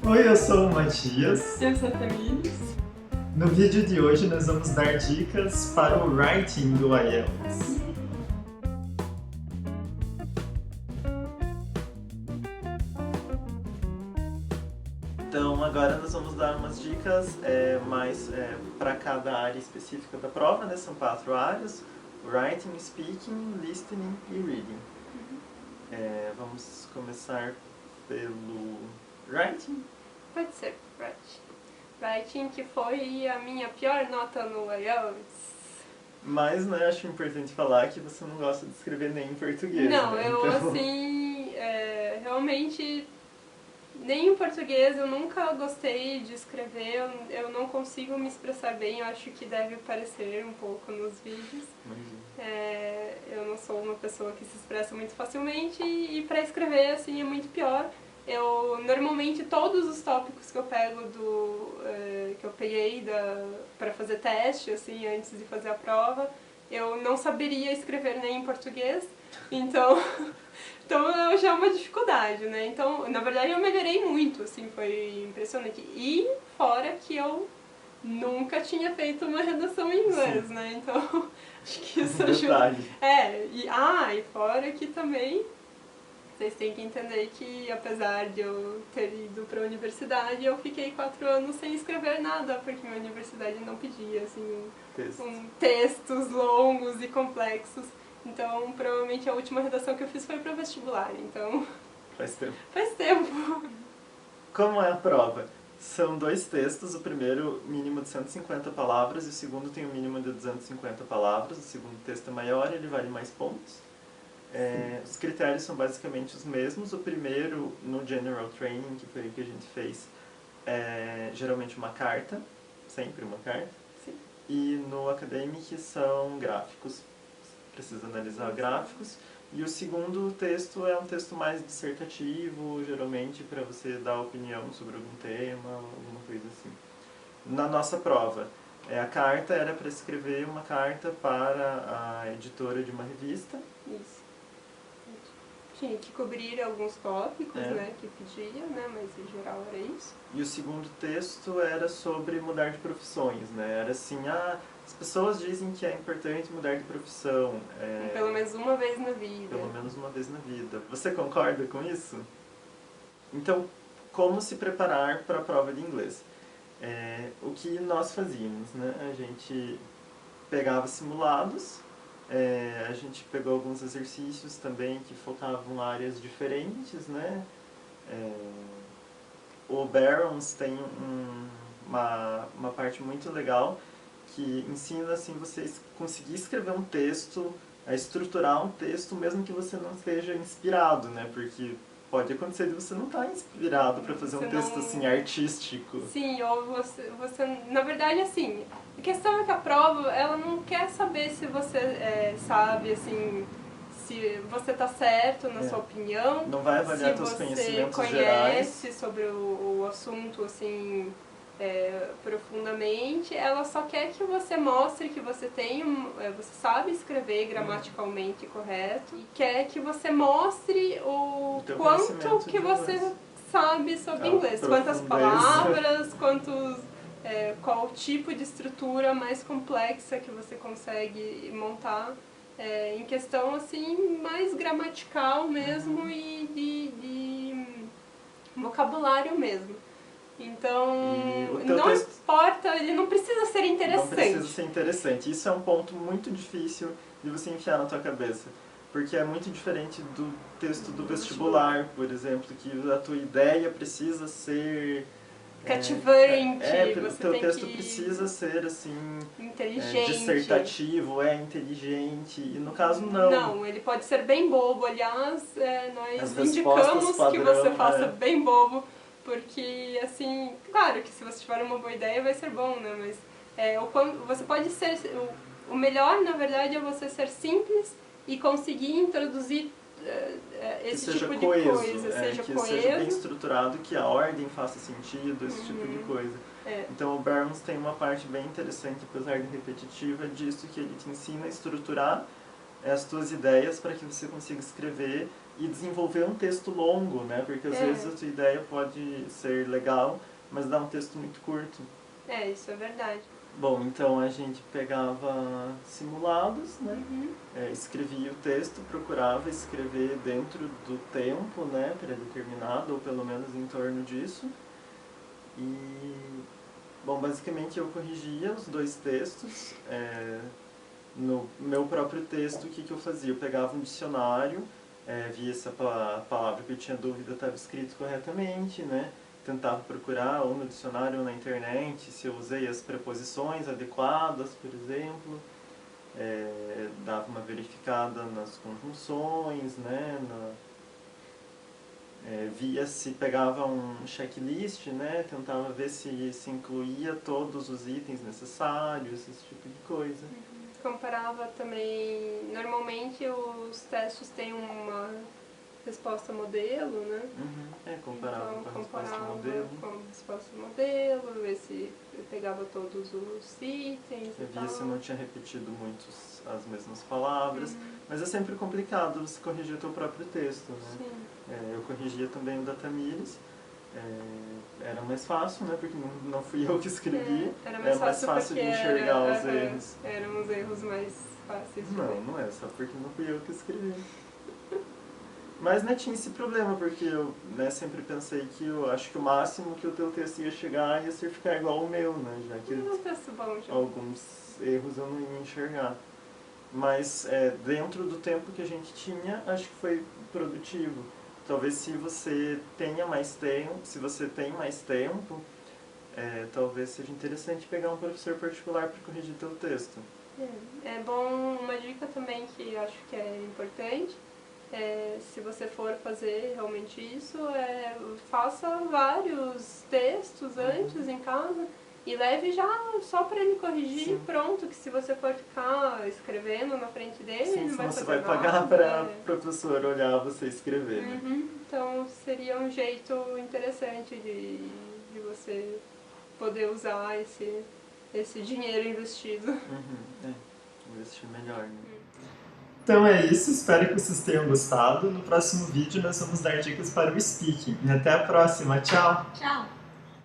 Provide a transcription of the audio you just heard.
Oi, eu sou o Matias. Eu sou a Tamires. No vídeo de hoje nós vamos dar dicas para o writing do IELTS. Então agora nós vamos dar umas dicas mais para cada área específica da prova, né? São 4 áreas: Writing, Speaking, Listening e Reading. Vamos começar pelo Writing. Pode ser, Writing. Writing, que foi a minha pior nota no IELTS. Mas, né, acho importante falar que você não gosta de escrever nem em português, Não, né? eu Então... assim, realmente, nem em português eu nunca gostei de escrever, eu não consigo me expressar bem, eu acho que deve parecer um pouco nos vídeos. Eu não sou uma pessoa que se expressa muito facilmente e para escrever assim é muito pior. Eu normalmente todos os tópicos que eu pego que eu peguei para fazer teste assim antes de fazer a prova, eu não saberia escrever nem em português. Então já é uma dificuldade, né? Então, na verdade eu melhorei muito, assim, foi impressionante. E fora que eu nunca tinha feito uma redação em inglês, Sim. né? Então, acho que isso ajuda. E fora que também vocês têm que entender que apesar de eu ter ido para a universidade, eu fiquei 4 anos sem escrever nada, porque minha universidade não pedia, assim, textos longos e complexos. Então, provavelmente a última redação que eu fiz foi para vestibular, então... Faz tempo. Faz tempo. Como é a prova? São 2 textos, o primeiro mínimo de 150 palavras e o segundo tem um mínimo de 250 palavras. O segundo texto é maior, ele vale mais pontos. Os critérios são basicamente os mesmos. O primeiro, no General Training, que foi o que a gente fez, é geralmente uma carta, sempre uma carta. Sim. E no Academic são gráficos, precisa analisar gráficos. E o segundo texto é um texto mais dissertativo, geralmente para você dar opinião sobre algum tema, alguma coisa assim. Na nossa prova, a carta era para escrever uma carta para a editora de uma revista. Isso. Tinha que cobrir alguns tópicos, né, que pedia, né, mas em geral era isso. E o segundo texto era sobre mudar de profissões, né, era assim, as pessoas dizem que é importante mudar de profissão. Pelo menos uma vez na vida. Pelo menos uma vez na vida. Você concorda com isso? Então, como se preparar para a prova de inglês? O que nós fazíamos, né, a gente pegava simulados, a gente pegou alguns exercícios também que focavam áreas diferentes, né? O Barron's tem uma parte muito legal que ensina assim, você conseguir escrever um texto, a estruturar um texto mesmo que você não esteja inspirado, né? Porque pode acontecer de você não estar inspirado para fazer um texto assim artístico. Sim, ou você... Na verdade, assim, a questão é que a prova, ela não quer saber se você sabe, assim, se você está certo na sua opinião. Não vai avaliar seus conhecimentos gerais. Se você conhece sobre o assunto, assim, profundamente. Ela só quer que você mostre que você você sabe escrever gramaticalmente correto. E quer que você mostre o quanto que você sabe sobre inglês. Quantas palavras, qual tipo de estrutura mais complexa que você consegue montar. Em questão assim mais gramatical mesmo e de vocabulário mesmo. Então, não importa, ele não precisa ser interessante. Não precisa ser interessante. Isso é um ponto muito difícil de você enfiar na tua cabeça. Porque é muito diferente do texto do vestibular, por exemplo, que a tua ideia precisa ser... cativante, o teu texto precisa ser assim, inteligente, dissertativo, inteligente, e no caso não. Não, ele pode ser bem bobo, aliás, nós indicamos padrão, que você faça bem bobo, porque assim, claro que se você tiver uma boa ideia vai ser bom, né, mas você pode ser, o melhor na verdade é você ser simples e conseguir introduzir esse tipo de coisa, seja bem estruturado, que a ordem faça sentido, esse tipo de coisa. Então o Barron's tem uma parte bem interessante, apesar de repetitiva, disso que ele te ensina a estruturar as tuas ideias para que você consiga escrever e desenvolver um texto longo, né? Porque às vezes a tua ideia pode ser legal, mas dá um texto muito curto. Isso é verdade. Bom, então a gente pegava simulados, né? Escrevia o texto, procurava escrever dentro do tempo, né, pré-determinado, ou pelo menos em torno disso. E, bom, basicamente eu corrigia os 2 textos. No meu próprio texto, o que eu fazia? Eu pegava um dicionário, via se a palavra que eu tinha dúvida estava escrita corretamente, né? Tentava procurar ou no dicionário ou na internet se eu usei as preposições adequadas, por exemplo. Dava uma verificada nas conjunções, né? Via se pegava um checklist, né? Tentava ver se incluía todos os itens necessários, esse tipo de coisa. Comparava também, normalmente os testes têm uma resposta modelo, né? Comparava Então, com a resposta modelo. Com a resposta modelo, ver se eu pegava todos os itens Eu via se não tinha repetido muito as mesmas palavras, mas é sempre complicado você corrigir o teu próprio texto, né? Sim. Eu corrigia também o Datamires, era mais fácil, né? Porque não fui eu que escrevi, Era mais fácil de enxergar os erros. Eram os erros mais fáceis de ver. Não é só porque não fui eu que escrevi. Mas né, tinha esse problema, porque eu sempre pensei que eu acho que o máximo que o teu texto ia chegar ia ser ficar igual ao meu, né? Já que Um texto bom, já. alguns erros eu não ia enxergar. Mas dentro do tempo que a gente tinha, acho que foi produtivo. Talvez se você tenha mais tempo, se você tem mais tempo, talvez seja interessante pegar um professor particular para corrigir teu texto. É bom, uma dica também que acho que é importante, se você for fazer realmente isso, faça vários textos antes em casa e leve já só para ele corrigir. Sim. Pronto, que se você for ficar escrevendo na frente dele, sim, ele não vai você fazer vai pagar para o professor olhar você escrever. Né? Então seria um jeito interessante de você poder usar esse dinheiro investido. Investir melhor, né? Então é isso, espero que vocês tenham gostado. No próximo vídeo nós vamos dar dicas para o speaking. E até a próxima, tchau! Tchau!